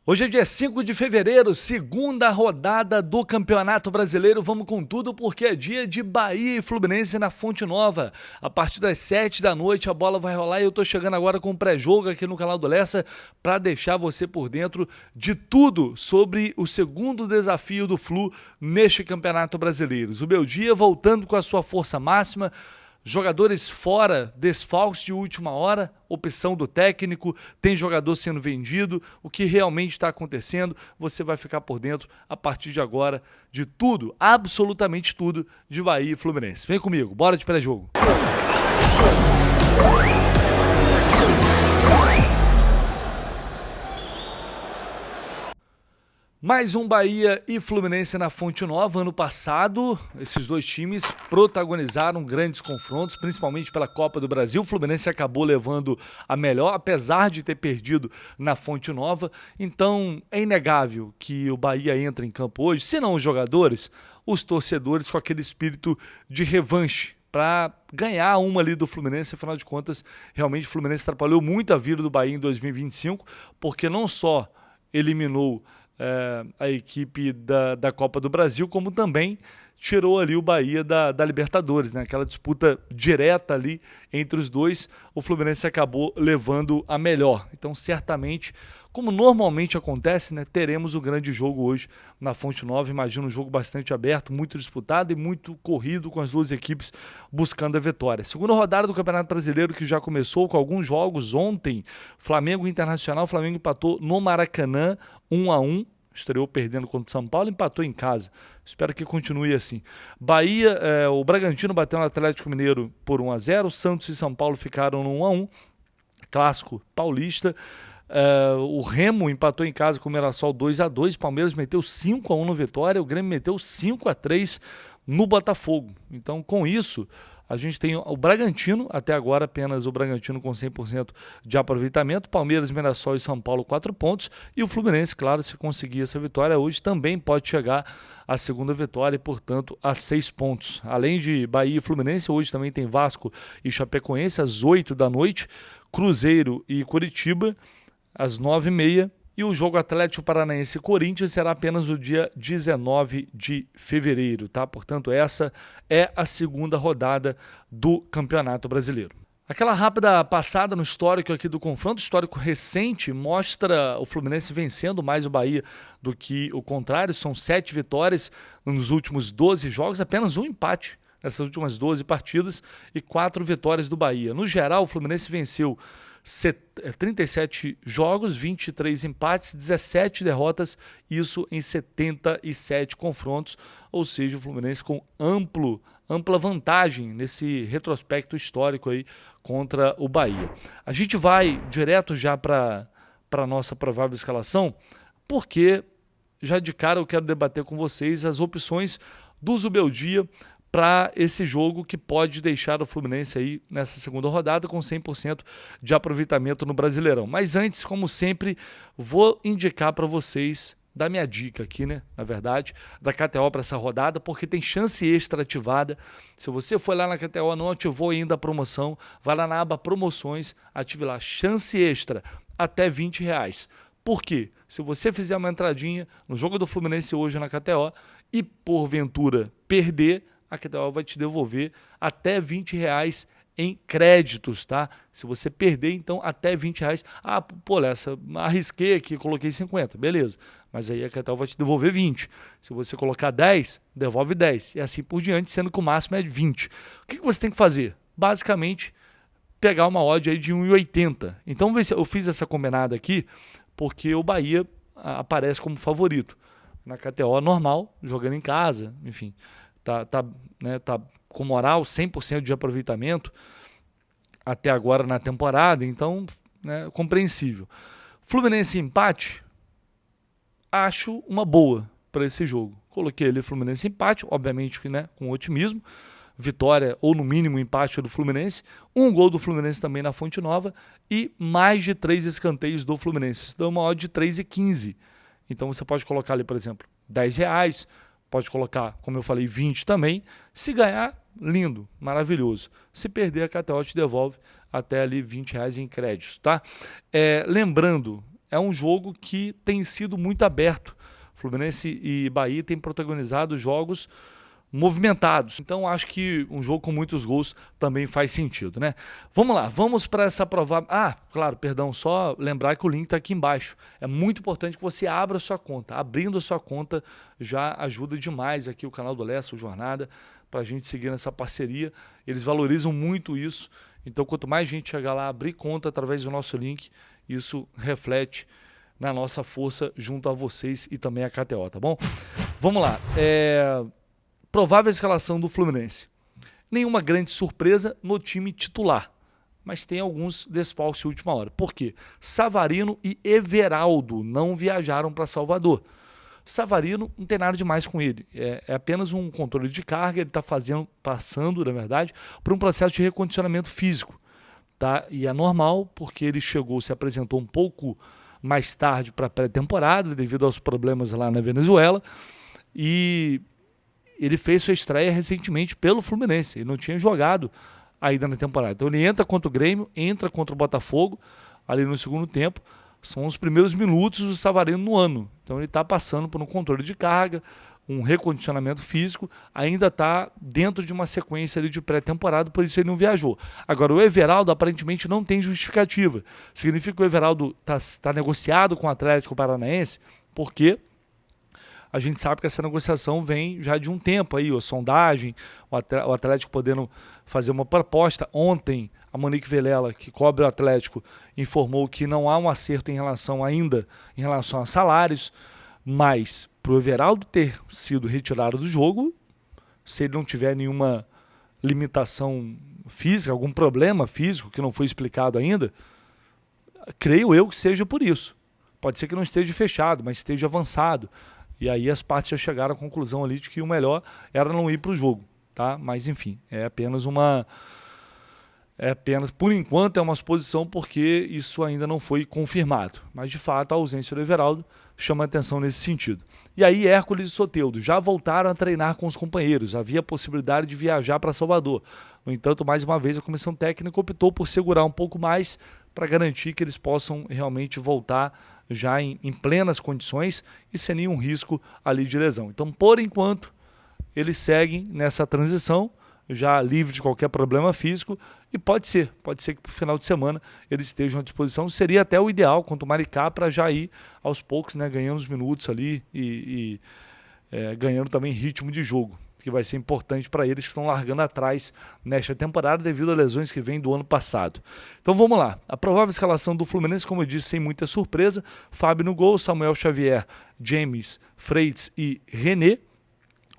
Hoje é dia 5 de fevereiro, segunda rodada do Campeonato Brasileiro. Vamos com tudo porque é dia de Bahia e Fluminense na Fonte Nova. A partir das 7 da noite a bola vai rolar e eu tô chegando agora com o pré-jogo aqui no canal do Lessa para deixar você por dentro de tudo sobre o segundo desafio do Flu neste Campeonato Brasileiro. O meu dia voltando com a sua força máxima. Jogadores fora, desfalques de última hora, opção do técnico, tem jogador sendo vendido, o que realmente está acontecendo, você vai ficar por dentro a partir de agora de tudo, absolutamente tudo de Bahia e Fluminense. Vem comigo, bora de pré-jogo. Mais um Bahia e Fluminense na Fonte Nova. Ano passado, esses dois times protagonizaram grandes confrontos, principalmente pela Copa do Brasil. O Fluminense acabou levando a melhor, apesar de ter perdido na Fonte Nova. Então, é inegável que o Bahia entra em campo hoje, se não os jogadores, os torcedores com aquele espírito de revanche para ganhar uma ali do Fluminense. Afinal de contas, realmente o Fluminense atrapalhou muito a vida do Bahia em 2025, porque não só eliminou a equipe da Copa do Brasil, como também tirou ali o Bahia da Libertadores, né? Aquela disputa direta ali entre os dois, o Fluminense acabou levando a melhor. Então, certamente, como normalmente acontece, né, teremos o grande jogo hoje na Fonte Nova. Imagino um jogo bastante aberto, muito disputado e muito corrido, com as duas equipes buscando a vitória. Segunda rodada do Campeonato Brasileiro, que já começou com alguns jogos ontem. Flamengo Internacional, o Flamengo empatou no Maracanã 1-1. Estreou perdendo contra o São Paulo, empatou em casa. Espero que continue assim. Bahia, o Bragantino bateu no Atlético Mineiro por 1-0. Santos e São Paulo ficaram no 1-1. Clássico paulista. O Remo empatou em casa com o Mirassol 2-2. Palmeiras meteu 5-1 no Vitória. O Grêmio meteu 5-3 no Botafogo. Então, com isso, a gente tem o Bragantino, até agora apenas o Bragantino com 100% de aproveitamento, Palmeiras, Mirassol e São Paulo 4 pontos, e o Fluminense, claro, se conseguir essa vitória hoje, também pode chegar à segunda vitória e, portanto, a 6 pontos. Além de Bahia e Fluminense, hoje também tem Vasco e Chapecoense às 8 da noite, Cruzeiro e Curitiba às 9h30, e o jogo Atlético Paranaense e Corinthians será apenas no dia 19 de fevereiro, tá? Portanto, essa é a segunda rodada do Campeonato Brasileiro. Aquela rápida passada no histórico aqui do confronto, histórico recente, mostra o Fluminense vencendo mais o Bahia do que o contrário. São 7 vitórias nos últimos 12 jogos, apenas um empate nessas últimas 12 partidas e 4 vitórias do Bahia. No geral, o Fluminense venceu 37 jogos, 23 empates, 17 derrotas, isso em 77 confrontos, ou seja, o Fluminense com ampla vantagem nesse retrospecto histórico aí contra o Bahia. A gente vai direto já para a nossa provável escalação, porque já de cara eu quero debater com vocês as opções do Zubeldia para esse jogo que pode deixar o Fluminense aí nessa segunda rodada com 100% de aproveitamento no Brasileirão. Mas antes, como sempre, vou indicar para vocês, dar minha dica aqui, né, na verdade, da KTO para essa rodada, porque tem chance extra ativada. Se você for lá na KTO, não ativou ainda a promoção, vai lá na aba promoções, ative lá, chance extra, até R$20. Por quê? Se você fizer uma entradinha no jogo do Fluminense hoje na KTO e porventura perder, a KTO vai te devolver até R$20 em créditos, tá? Se você perder, então, até R$20. Ah, pô, Lessa, arrisquei aqui, coloquei 50, beleza. Mas aí a KTO vai te devolver 20. Se você colocar 10, devolve 10. E assim por diante, sendo que o máximo é de 20. O que você tem que fazer? Basicamente, pegar uma odd aí de 1,80. Então, eu fiz essa combinada aqui porque o Bahia aparece como favorito. Na KTO normal, jogando em casa, enfim. Tá com moral, 100% de aproveitamento até agora na temporada, então, né, compreensível. Fluminense empate, acho uma boa para esse jogo. Coloquei ali Fluminense empate, obviamente, né, com otimismo, vitória ou no mínimo empate do Fluminense, um gol do Fluminense também na Fonte Nova e mais de 3 escanteios do Fluminense. Isso dá uma odd de 3,15. Então você pode colocar ali, por exemplo, R$10, pode colocar, como eu falei, 20 também. Se ganhar, lindo, maravilhoso. Se perder, a KTO te devolve até ali R$20 em créditos, tá? Lembrando, é um jogo que tem sido muito aberto. Fluminense e Bahia têm protagonizado jogos movimentados. Então acho que um jogo com muitos gols também faz sentido, né? Vamos lá, vamos para essa provável... claro, perdão, só lembrar que o link está aqui embaixo. É muito importante que você abra a sua conta. Abrindo a sua conta já ajuda demais aqui o canal do Lessa, o Jornada, para a gente seguir nessa parceria. Eles valorizam muito isso. Então quanto mais gente chegar lá, abrir conta através do nosso link, isso reflete na nossa força junto a vocês e também a KTO, tá bom? Vamos lá. Provável escalação do Fluminense. Nenhuma grande surpresa no time titular, mas tem alguns desfalques de última hora. Por quê? Savarino e Everaldo não viajaram para Salvador. Savarino não tem nada demais com ele. É apenas um controle de carga, ele está passando, na verdade, por um processo de recondicionamento físico. Tá? E é normal, porque ele se apresentou um pouco mais tarde para a pré-temporada, devido aos problemas lá na Venezuela, e ele fez sua estreia recentemente pelo Fluminense. Ele não tinha jogado ainda na temporada. Então ele entra contra o Grêmio, entra contra o Botafogo, ali no segundo tempo. São os primeiros minutos do Savarino no ano. Então ele está passando por um controle de carga, um recondicionamento físico, ainda está dentro de uma sequência ali de pré-temporada, por isso ele não viajou. Agora, o Everaldo aparentemente não tem justificativa. Significa que o Everaldo está negociado com o Atlético Paranaense, porque a gente sabe que essa negociação vem já de um tempo aí, a sondagem, o Atlético podendo fazer uma proposta. Ontem, a Monique Velela, que cobre o Atlético, informou que não há um acerto em relação a salários, mas para o Everaldo ter sido retirado do jogo, se ele não tiver nenhuma limitação física, algum problema físico que não foi explicado ainda, creio eu que seja por isso. Pode ser que não esteja fechado, mas esteja avançado. E aí as partes já chegaram à conclusão ali de que o melhor era não ir para o jogo, tá? Mas enfim, por enquanto é uma suposição, porque isso ainda não foi confirmado. Mas de fato a ausência do Everaldo chama atenção nesse sentido. E aí Hércules e Soteldo já voltaram a treinar com os companheiros. Havia a possibilidade de viajar para Salvador. No entanto, mais uma vez a comissão técnica optou por segurar um pouco mais para garantir que eles possam realmente voltar já em plenas condições e sem nenhum risco ali de lesão. Então, por enquanto, eles seguem nessa transição, já livre de qualquer problema físico, e pode ser que para o final de semana eles estejam à disposição. Seria até o ideal contra o Maricá, para já ir aos poucos, né, ganhando os minutos ali e ganhando também ritmo de jogo, que vai ser importante para eles que estão largando atrás nesta temporada devido a lesões que vêm do ano passado. Então vamos lá. A provável escalação do Fluminense, como eu disse, sem muita surpresa: Fábio no gol, Samuel Xavier, James, Freitas e René.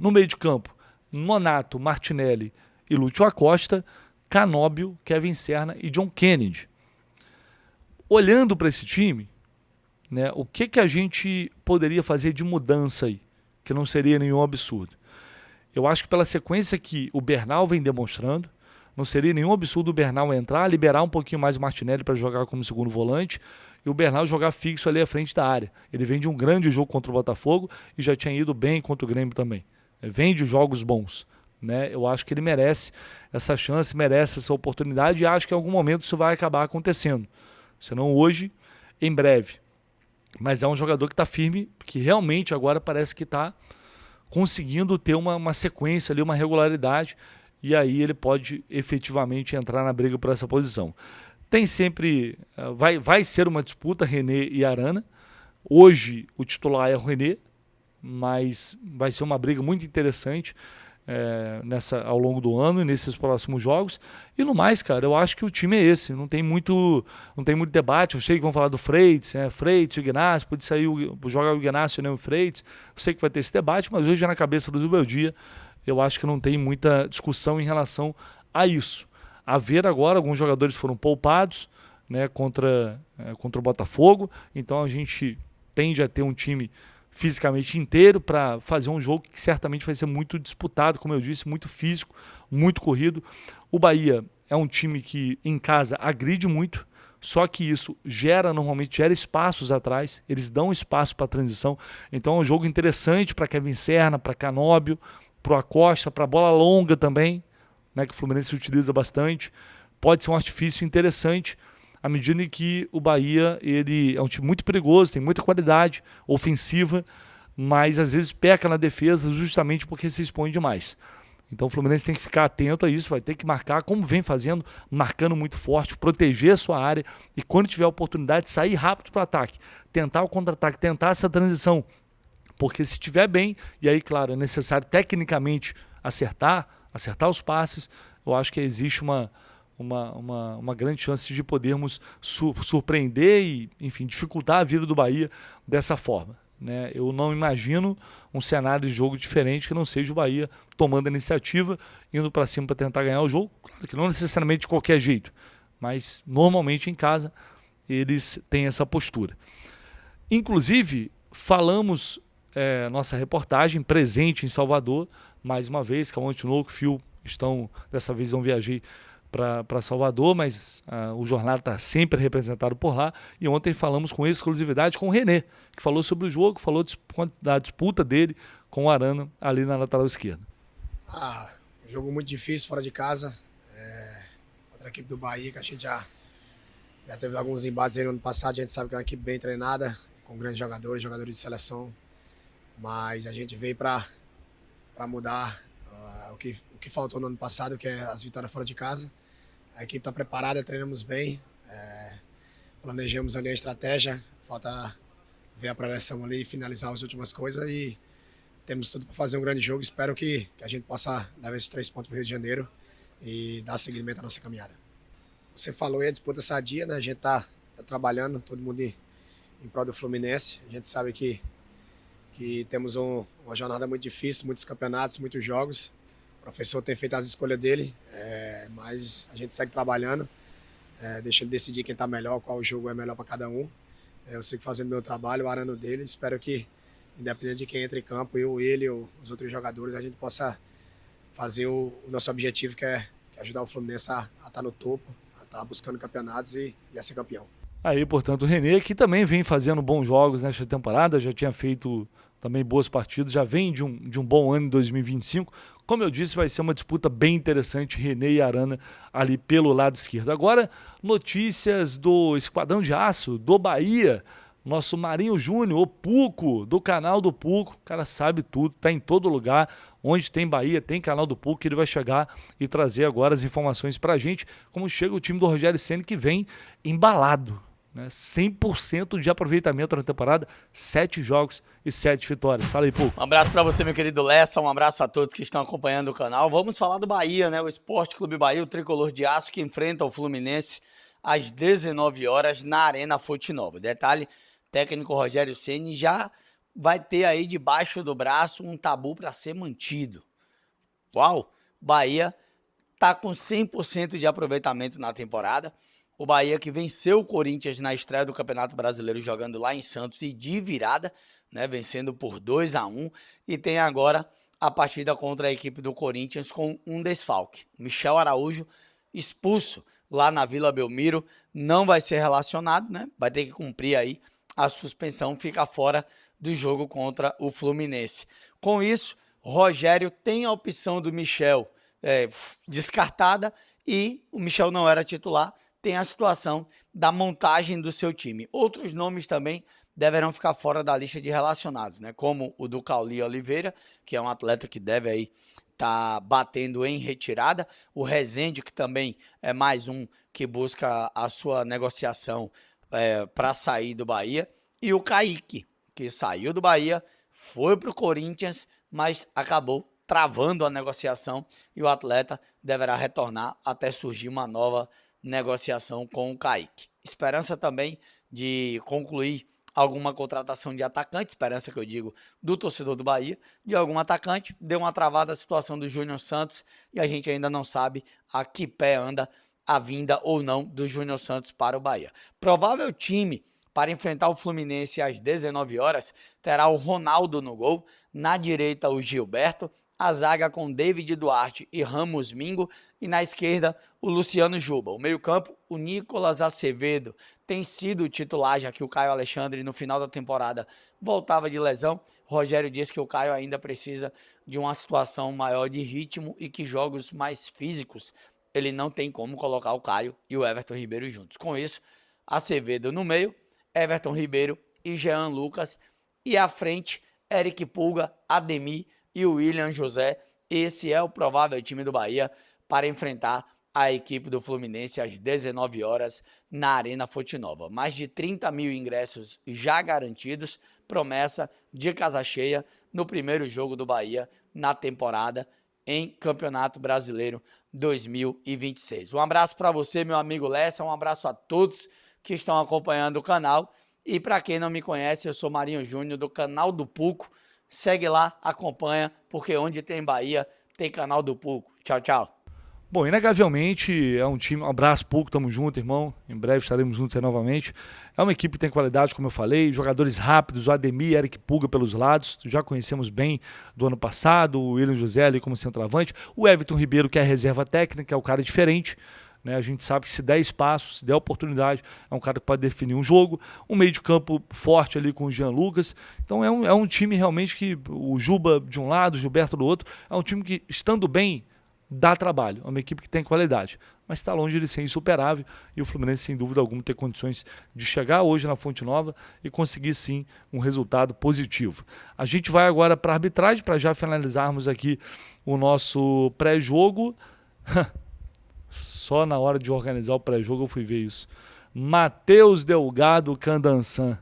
No meio de campo, Nonato, Martinelli e Lúcio Acosta, Canóbio, Kevin Serna e John Kennedy. Olhando para esse time, né, o que a gente poderia fazer de mudança aí, que não seria nenhum absurdo? Eu acho que pela sequência que o Bernal vem demonstrando, não seria nenhum absurdo o Bernal entrar, liberar um pouquinho mais o Martinelli para jogar como segundo volante e o Bernal jogar fixo ali à frente da área. Ele vem de um grande jogo contra o Botafogo e já tinha ido bem contra o Grêmio também. Vem de jogos bons, né? Eu acho que ele merece essa chance, merece essa oportunidade, e acho que em algum momento isso vai acabar acontecendo. Se não hoje, em breve. Mas é um jogador que está firme, que realmente agora parece que está conseguindo ter uma sequência ali, uma regularidade, e aí ele pode efetivamente entrar na briga por essa posição. Tem sempre, vai ser uma disputa, René e Arana. Hoje o titular é o René, mas vai ser uma briga muito interessante ao longo do ano e nesses próximos jogos. E no mais, cara, eu acho que o time é esse, não tem muito debate. Eu sei que vão falar do Freitas, Freitas, o Ignacio, pode sair jogar o Ignacio e não o Freitas. Eu sei que vai ter esse debate, mas hoje na cabeça do Zubeldia, eu acho que não tem muita discussão em relação a isso. A ver agora, alguns jogadores foram poupados, né, contra o Botafogo, então a gente tende a ter um time fisicamente inteiro para fazer um jogo que certamente vai ser muito disputado, como eu disse, muito físico, muito corrido. O Bahia é um time que em casa agride muito, só que isso normalmente gera espaços atrás, eles dão espaço para a transição, então é um jogo interessante para Kevin Serna, para Canóbio, para o Acosta, para a bola longa também, né, que o Fluminense utiliza bastante. Pode ser um artifício interessante. à medida em que o Bahia ele é um time muito perigoso, tem muita qualidade ofensiva, mas às vezes peca na defesa justamente porque se expõe demais. Então o Fluminense tem que ficar atento a isso, vai ter que marcar, como vem fazendo, marcando muito forte, proteger a sua área e quando tiver a oportunidade, sair rápido para o ataque, tentar o contra-ataque, tentar essa transição. Porque se estiver bem, e aí, claro, é necessário tecnicamente acertar os passes, eu acho que existe uma grande chance de podermos surpreender e, enfim, dificultar a vida do Bahia dessa forma. Né? Eu não imagino um cenário de jogo diferente que não seja o Bahia tomando a iniciativa, indo para cima para tentar ganhar o jogo. Claro que não necessariamente de qualquer jeito, mas normalmente em casa eles têm essa postura. Inclusive, falamos nossa reportagem presente em Salvador, mais uma vez, Cauã Tinoco, Fio estão, dessa vez não viajei para Salvador, mas o jornal está sempre representado por lá. E ontem falamos com exclusividade com o René, que falou sobre o jogo, falou da disputa dele com o Arana ali na lateral esquerda. Um jogo muito difícil fora de casa. Outra equipe do Bahia, que a gente já teve alguns embates aí no ano passado. A gente sabe que é uma equipe bem treinada, com grandes jogadores de seleção. Mas a gente veio para mudar o que faltou no ano passado, que é as vitórias fora de casa. A equipe está preparada, treinamos bem, planejamos ali a estratégia, falta ver a preleção ali e finalizar as últimas coisas e temos tudo para fazer um grande jogo. Espero que a gente possa levar esses 3 pontos para o Rio de Janeiro e dar seguimento à nossa caminhada. Você falou aí a disputa sadia, né? A gente tá trabalhando, todo mundo em prol do Fluminense. A gente sabe que temos uma jornada muito difícil, muitos campeonatos, muitos jogos. O professor tem feito as escolhas dele, mas a gente segue trabalhando, deixa ele decidir quem está melhor, qual jogo é melhor para cada um. Eu sigo fazendo meu trabalho, o Arana dele. Espero que, independente de quem entra em campo, ele ou os outros jogadores, a gente possa fazer o nosso objetivo, que é ajudar o Fluminense a estar no topo, a estar buscando campeonatos e a ser campeão. Aí, portanto, o René, que também vem fazendo bons jogos nesta temporada, já tinha feito também boas partidas, já vem de um bom ano em 2025. Como eu disse, vai ser uma disputa bem interessante, René e Arana ali pelo lado esquerdo. Agora, notícias do Esquadrão de Aço, do Bahia, nosso Marinho Júnior, o Puco, do canal do Puco, o cara sabe tudo, tá em todo lugar, onde tem Bahia, tem canal do Puco, ele vai chegar e trazer agora as informações pra gente, como chega o time do Rogério Ceni que vem embalado. 100% de aproveitamento na temporada, 7 jogos e 7 vitórias. Fala aí, Pô. Um abraço para você, meu querido Lessa, um abraço a todos que estão acompanhando o canal. Vamos falar do Bahia, né? O Esporte Clube Bahia, o tricolor de aço que enfrenta o Fluminense às 19 horas na Arena Fonte Nova. Detalhe, técnico Rogério Ceni já vai ter aí debaixo do braço um tabu para ser mantido. Uau! Bahia tá com 100% de aproveitamento na temporada. O Bahia que venceu o Corinthians na estreia do Campeonato Brasileiro jogando lá em Santos e de virada, né, vencendo por 2-1, e tem agora a partida contra a equipe do Corinthians com um desfalque. Michel Araújo expulso lá na Vila Belmiro, não vai ser relacionado, né? Vai ter que cumprir aí a suspensão, fica fora do jogo contra o Fluminense. Com isso, Rogério tem a opção do Michel descartada e o Michel não era titular. Tem a situação da montagem do seu time. Outros nomes também deverão ficar fora da lista de relacionados, né? Como o do Cauli Oliveira, que é um atleta que deve aí estar batendo em retirada. O Rezende, que também é mais um que busca a sua negociação para sair do Bahia. E o Kaique, que saiu do Bahia, foi para o Corinthians, mas acabou travando a negociação e o atleta deverá retornar até surgir uma nova negociação com o Kaique. Esperança também de concluir alguma contratação de atacante, esperança que eu digo do torcedor do Bahia, de algum atacante. Deu uma travada a situação do Júnior Santos e a gente ainda não sabe a que pé anda a vinda ou não do Júnior Santos para o Bahia. Provável time para enfrentar o Fluminense às 19 horas terá o Ronaldo no gol, na direita o Gilberto, a zaga com David Duarte e Ramos Mingo, e na esquerda o Luciano Juba. O meio-campo, o Nicolas Acevedo, tem sido titular, já que o Caio Alexandre no final da temporada voltava de lesão. Rogério disse que o Caio ainda precisa de uma situação maior de ritmo e que jogos mais físicos ele não tem como colocar o Caio e o Everton Ribeiro juntos. Com isso, Acevedo no meio, Everton Ribeiro e Jean Lucas. E à frente, Eric Pulga, Ademir e William José. Esse é o provável time do Bahia para enfrentar a equipe do Fluminense às 19 horas na Arena Fonte Nova. Mais de 30 mil ingressos já garantidos, promessa de casa cheia no primeiro jogo do Bahia na temporada em Campeonato Brasileiro 2026. Um abraço para você, meu amigo Lessa, um abraço a todos que estão acompanhando o canal. E para quem não me conhece, eu sou Marinho Júnior do canal do Puco. Segue lá, acompanha, porque onde tem Bahia, tem canal do Puco. Tchau, tchau. Bom, inegavelmente é um time, um abraço, Puco, tamo junto, irmão, em breve estaremos juntos aí novamente. É uma equipe que tem qualidade, como eu falei, jogadores rápidos, o Ademir, Eric Pulga pelos lados, já conhecemos bem do ano passado, o William José ali como centroavante, o Everton Ribeiro, que é a reserva técnica, é um cara diferente, né? A gente sabe que se der espaço, se der oportunidade, é um cara que pode definir um jogo, um meio de campo forte ali com o Jean Lucas, então é um time realmente que o Juba de um lado, o Gilberto do outro, é um time que, estando bem, dá trabalho, é uma equipe que tem qualidade, mas está longe de ser insuperável e o Fluminense, sem dúvida alguma, tem condições de chegar hoje na Fonte Nova e conseguir sim um resultado positivo. A gente vai agora para a arbitragem, para já finalizarmos aqui o nosso pré-jogo. Só na hora de organizar o pré-jogo eu fui ver isso. Matheus Delgado Candansan.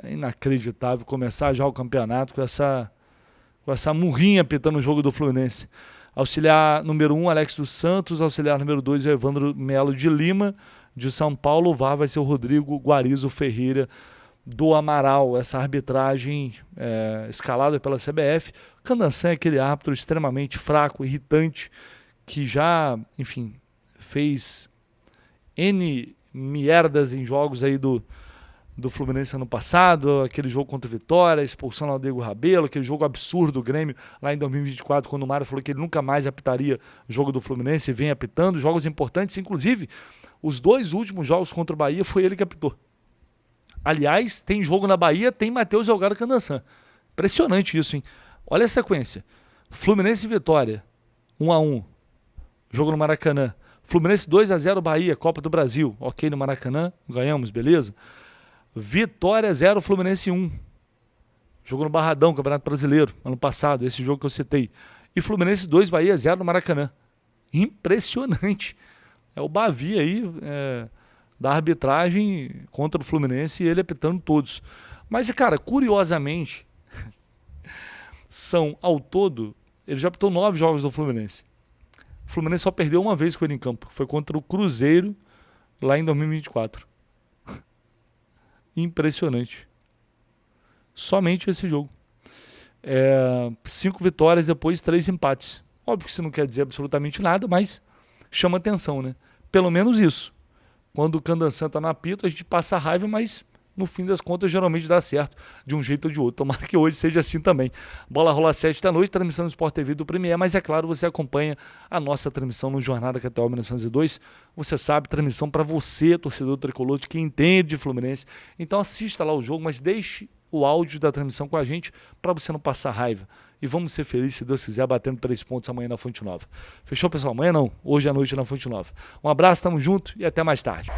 É inacreditável começar já o campeonato com essa murrinha pitando o jogo do Fluminense. Auxiliar número 1, Alex dos Santos. Auxiliar número 2, Evandro Melo de Lima. De São Paulo, o VAR vai ser o Rodrigo Guarizo Ferreira do Amaral. Essa arbitragem escalada pela CBF. Candansan é aquele árbitro extremamente fraco, irritante, que já, enfim, fez N merdas em jogos aí do Fluminense ano passado, aquele jogo contra o Vitória, expulsão ao Diego Rabelo, aquele jogo absurdo do Grêmio lá em 2024, quando o Mário falou que ele nunca mais apitaria o jogo do Fluminense e vem apitando, jogos importantes, inclusive os 2 últimos jogos contra o Bahia foi ele que apitou. Aliás, tem jogo na Bahia, tem Matheus Delgado Candansan. Impressionante isso, hein? Olha a sequência. Fluminense e Vitória, 1-1. Jogo no Maracanã. Fluminense 2-0 Bahia, Copa do Brasil. Ok, no Maracanã, ganhamos, beleza? Vitória 0, Fluminense 1. Jogo no Barradão, Campeonato Brasileiro, ano passado, esse jogo que eu citei. E Fluminense 2, Bahia 0 no Maracanã. Impressionante. É o Bavi aí, da arbitragem contra o Fluminense e ele apitando todos. Mas, cara, curiosamente, são, ao todo, ele já apitou 9 jogos do Fluminense. O Fluminense só perdeu uma vez com ele em campo, que foi contra o Cruzeiro, lá em 2024. Impressionante. Somente esse jogo. 5 vitórias, depois 3 empates. Óbvio que isso não quer dizer absolutamente nada, mas chama atenção, né? Pelo menos isso. Quando o Candansan tá no apito, a gente passa raiva, mas no fim das contas geralmente dá certo de um jeito ou de outro. Tomara que hoje seja assim também. Bola rola às 7 da noite, transmissão do Sport TV do Premier, mas é claro, você acompanha a nossa transmissão no Jornada KTO 1902. Você sabe, transmissão para você, torcedor tricolor, de quem entende de Fluminense. Então assista lá o jogo, mas deixe o áudio da transmissão com a gente para você não passar raiva. E vamos ser felizes, se Deus quiser, batendo 3 pontos amanhã na Fonte Nova. Fechou, pessoal? Amanhã não, hoje à noite na Fonte Nova. Um abraço, tamo junto e até mais tarde.